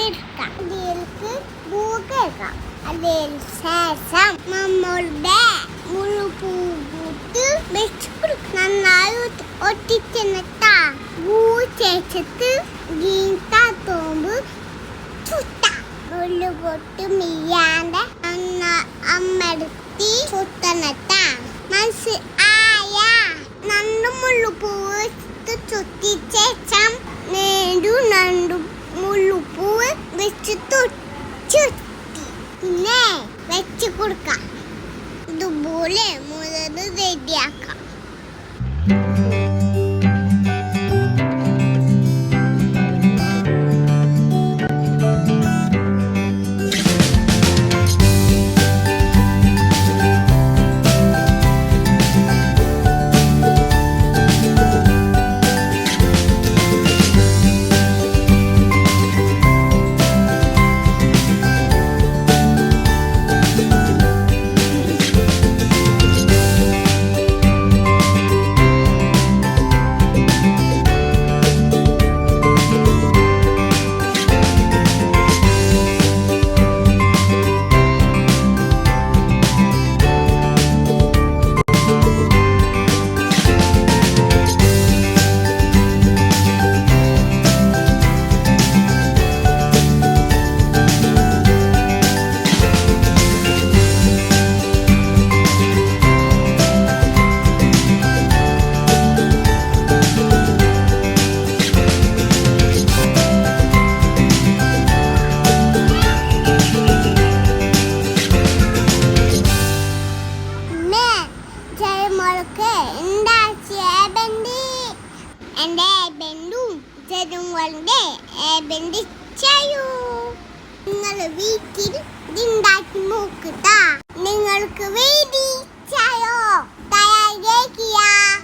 എടുക്കാം. അതിലേക്ക് പൂക്കേക്കാം. അതിൽ ശേഷം നമ്മളുടെ മുഴുപൂട്ട് വെച്ച് കൊടുക്കാം. നന്നായി ഒട്ടിച്ചിട്ടാ പൂ ചേച്ചിട്ട് ഗീത്താത്തോമ്പ് ചുട്ടാം. മുഴുപൊട്ട് മിയ്യാണ്ട് അമ്മടുത്തി ചുട്ടനട്ടാ. മനസ്സിലായ നണ്ടു മുള്ളുപൂവ് ചുറ്റി ചേച്ചം നേടു നണ്ടു മുള്ളുപൂവ് വെച്ച് ചുറ്റി പിന്നെ വെച്ച് കൊടുക്കാം. ഇതുപോലെ മുതൽ റെഡിയാക്കാം. എന്റെ ബന്ധുവും ജനങ്ങളുടെ ബന്ധിച്ചു. നിങ്ങൾ വീട്ടിൽ ഉണ്ടാക്കി നോക്കുക. നിങ്ങൾക്ക് വേണ്ടി ചായോ തയ്യാറാക്കിയ